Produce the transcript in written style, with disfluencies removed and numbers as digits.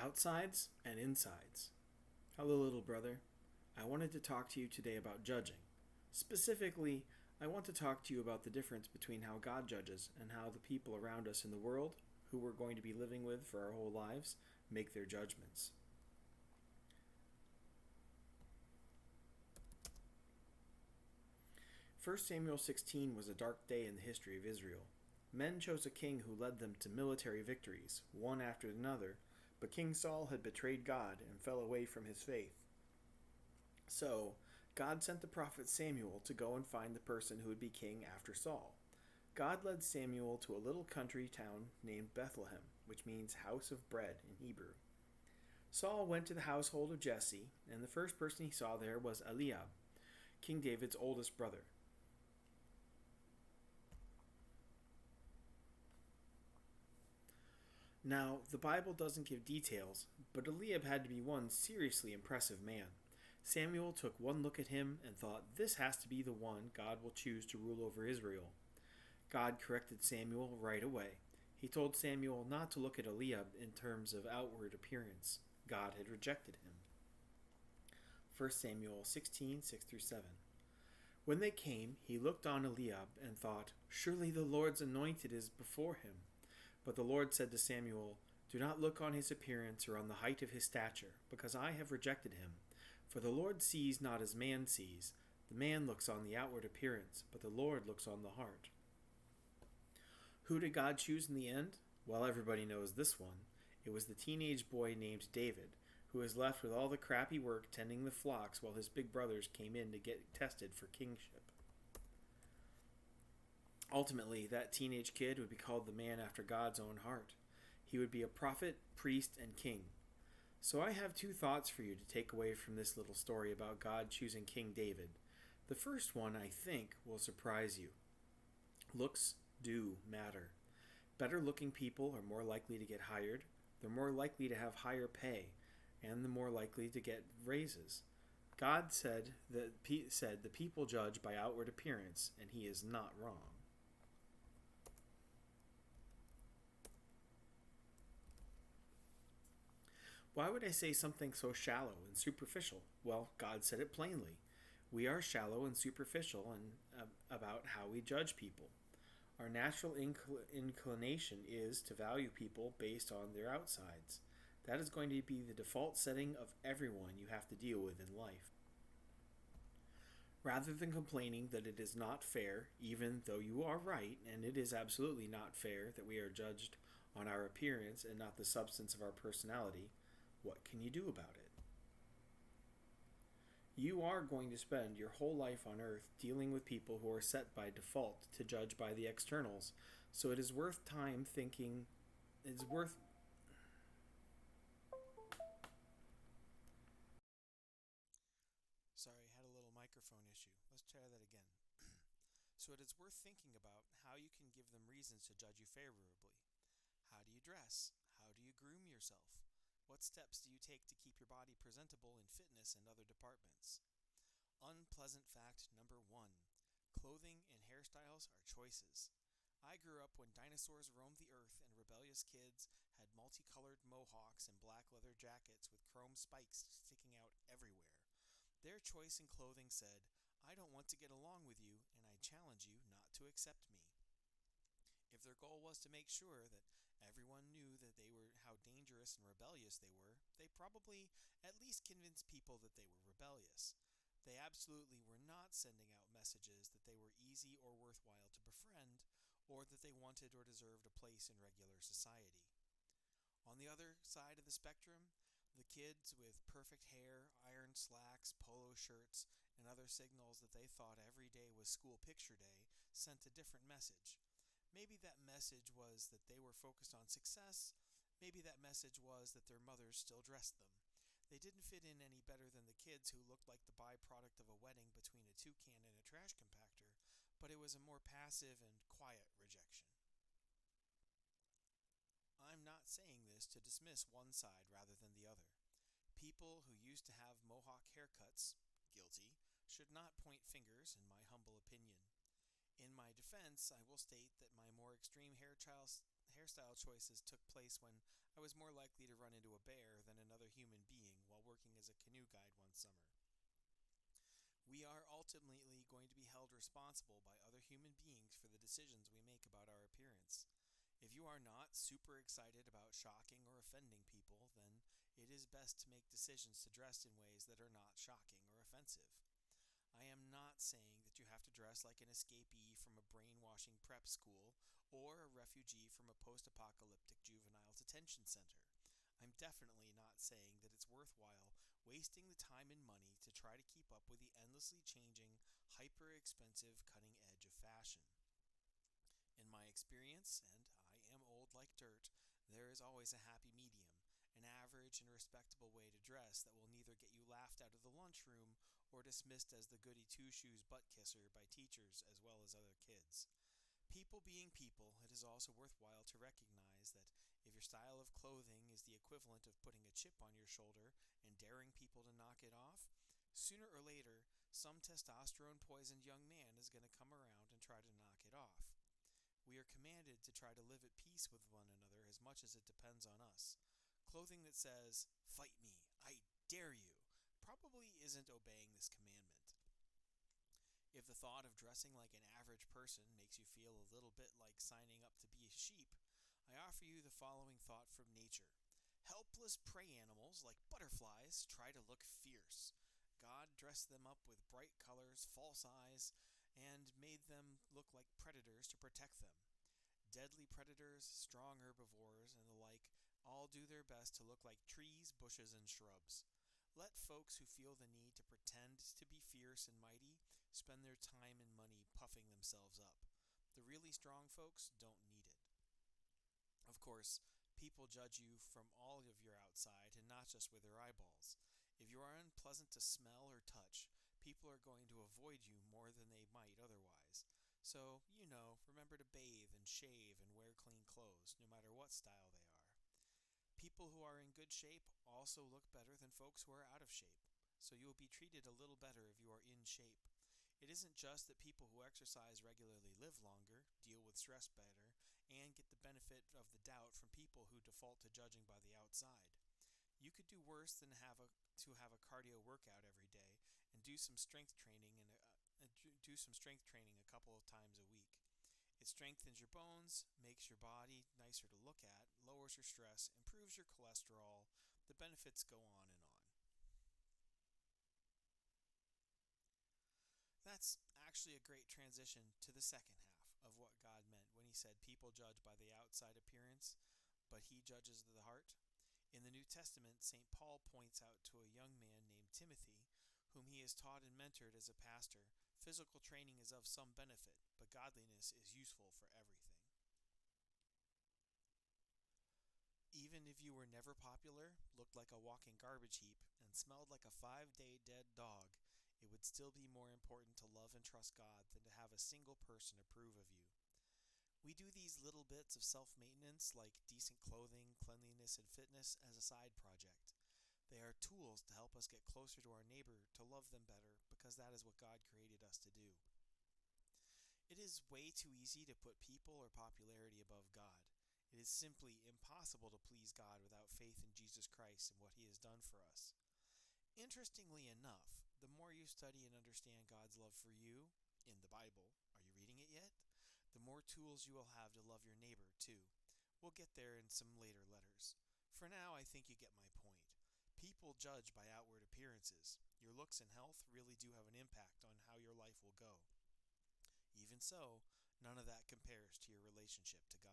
Outsides and insides. Hello, little brother. I wanted to talk to you today about judging. Specifically, I want to talk to you about the difference between how God judges and how the people around us in the world, who we're going to be living with for our whole lives, make their judgments. 1 Samuel 16 was a dark day in the history of Israel. Men chose a king who led them to military victories, one after another, but King Saul had betrayed God and fell away from his faith. So, God sent the prophet Samuel to go and find the person who would be king after Saul. God led Samuel to a little country town named Bethlehem, which means house of bread in Hebrew. Saul went to the household of Jesse, and the first person he saw there was Eliab, King David's oldest brother. Now, the Bible doesn't give details, but Eliab had to be one seriously impressive man. Samuel took one look at him and thought, this has to be the one God will choose to rule over Israel. God corrected Samuel right away. He told Samuel not to look at Eliab in terms of outward appearance. God had rejected him. 1 Samuel 16, 6-7. When they came, he looked on Eliab and thought, surely the Lord's anointed is before him. But the Lord said to Samuel, do not look on his appearance or on the height of his stature, because I have rejected him. For the Lord sees not as man sees. The man looks on the outward appearance, but the Lord looks on the heart. Who did God choose in the end? Well, everybody knows this one. It was the teenage boy named David, who was left with all the crappy work tending the flocks while his big brothers came in to get tested for kingship. Ultimately, that teenage kid would be called the man after God's own heart. He would be a prophet, priest, and king. So I have two thoughts for you to take away from this little story about God choosing King David. The first one, I think, will surprise you. Looks do matter. Better looking people are more likely to get hired, they're more likely to have higher pay, and they're more likely to get raises. God said the people judge by outward appearance, and he is not wrong. Why would I say something so shallow and superficial? Well, God said it plainly. We are shallow and superficial about how we judge people. Our natural inclination is to value people based on their outsides. That is going to be the default setting of everyone you have to deal with in life. Rather than complaining that it is not fair, even though you are right, and it is absolutely not fair that we are judged on our appearance and not the substance of our personality, what can you do about it? You are going to spend your whole life on earth dealing with people who are set by default to judge by the externals, so it is worth time thinking. It's worth. Sorry, I had a little microphone issue. Let's try that again. So it is worth thinking about how you can give them reasons to judge you favorably. How do you dress? How do you groom yourself? What steps do you take to keep your body presentable in fitness and other departments? Unpleasant fact number 1. Clothing and hairstyles are choices. I grew up when dinosaurs roamed the earth and rebellious kids had multicolored mohawks and black leather jackets with chrome spikes sticking out everywhere. Their choice in clothing said, I don't want to get along with you, and I challenge you not to accept me. If their goal was to make sure that everyone knew that they were how dangerous and rebellious they probably at least convinced people that they were rebellious. They absolutely were not sending out messages that they were easy or worthwhile to befriend, or that they wanted or deserved a place in regular society. On the other side of the spectrum, the kids with perfect hair, ironed slacks, polo shirts, and other signals that they thought every day was school picture day sent a different message. Maybe that message was that they were focused on success. Maybe that message was that their mothers still dressed them. They didn't fit in any better than the kids who looked like the byproduct of a wedding between a toucan and a trash compactor, but it was a more passive and quiet rejection. I'm not saying this to dismiss one side rather than the other. People who used to have mohawk haircuts, guilty, should not point fingers, in my humble opinion. In my defense, I will state that my more extreme hairstyle choices took place when I was more likely to run into a bear than another human being while working as a canoe guide one summer. We are ultimately going to be held responsible by other human beings for the decisions we make about our appearance. If you are not super excited about shocking or offending people, then it is best to make decisions to dress in ways that are not shocking or offensive. I am not saying that you have to dress like an escapee from a brainwashing prep school or a refugee from a post apocalyptic juvenile detention center. I'm definitely not saying that it's worthwhile wasting the time and money to try to keep up with the endlessly changing, hyper expensive cutting edge of fashion. In my experience, and I am old like dirt, there is always a happy medium, an average and respectable way to dress that will neither get you laughed out of the lunchroom or dismissed as the goody two shoes butt kisser by teachers as well as other kids. People being people, it is also worthwhile to recognize that if your style of clothing is the equivalent of putting a chip on your shoulder and daring people to knock it off, sooner or later, some testosterone poisoned young man is going to come around and try to knock it off. We are commanded to try to live at peace with one another as much as it depends on us. Clothing that says, "Fight me, I dare you," probably isn't obeying this commandment. If the thought of dressing like an average person makes you feel a little bit like signing up to be a sheep, I offer you the following thought from nature. Helpless prey animals like butterflies try to look fierce. God dressed them up with bright colors, false eyes, and made them look like predators to protect them. Deadly predators, strong herbivores, and the like all do their best to look like trees, bushes, and shrubs. Let folks who feel the need to pretend to be fierce and mighty spend their time and money puffing themselves up. The really strong folks don't need it. Of course, people judge you from all of your outside and not just with their eyeballs. If you are unpleasant to smell or touch, people are going to avoid you more than they might otherwise. So, remember to bathe and shave and wear clean clothes, no matter what style they are. People who are in good shape also look better than folks who are out of shape, so you will be treated a little better if you are in shape. It isn't just that people who exercise regularly live longer, deal with stress better, and get the benefit of the doubt from people who default to judging by the outside. You could do worse than have a cardio workout every day and do some strength training a couple of times a week. It strengthens your bones, makes your body nicer to look at, lowers your stress, improves your cholesterol. The benefits go on and on. That's actually a great transition to the second half of what God meant when he said people judge by the outside appearance, but he judges the heart. In the New Testament, St. Paul points out to a young man named Timothy, whom he has taught and mentored as a pastor, physical training is of some benefit, but godliness is useful for everything. Even if you were never popular, looked like a walking garbage heap, and smelled like a 5-day dead dog, it would still be more important to love and trust God than to have a single person approve of you. We do these little bits of self-maintenance like decent clothing, cleanliness, and fitness as a side project. They are tools to help us get closer to our neighbor, to love them better, because that is what God created us to do. It is way too easy to put people or popularity above God. It is simply impossible to please God without faith in Jesus Christ and what he has done for us. Interestingly enough, the more you study and understand God's love for you, in the Bible, are you reading it yet? The more tools you will have to love your neighbor, too. We'll get there in some later letters. For now, I think you get my point. People judge by outward appearances. Your looks and health really do have an impact on how your life will go. Even so, none of that compares to your relationship to God.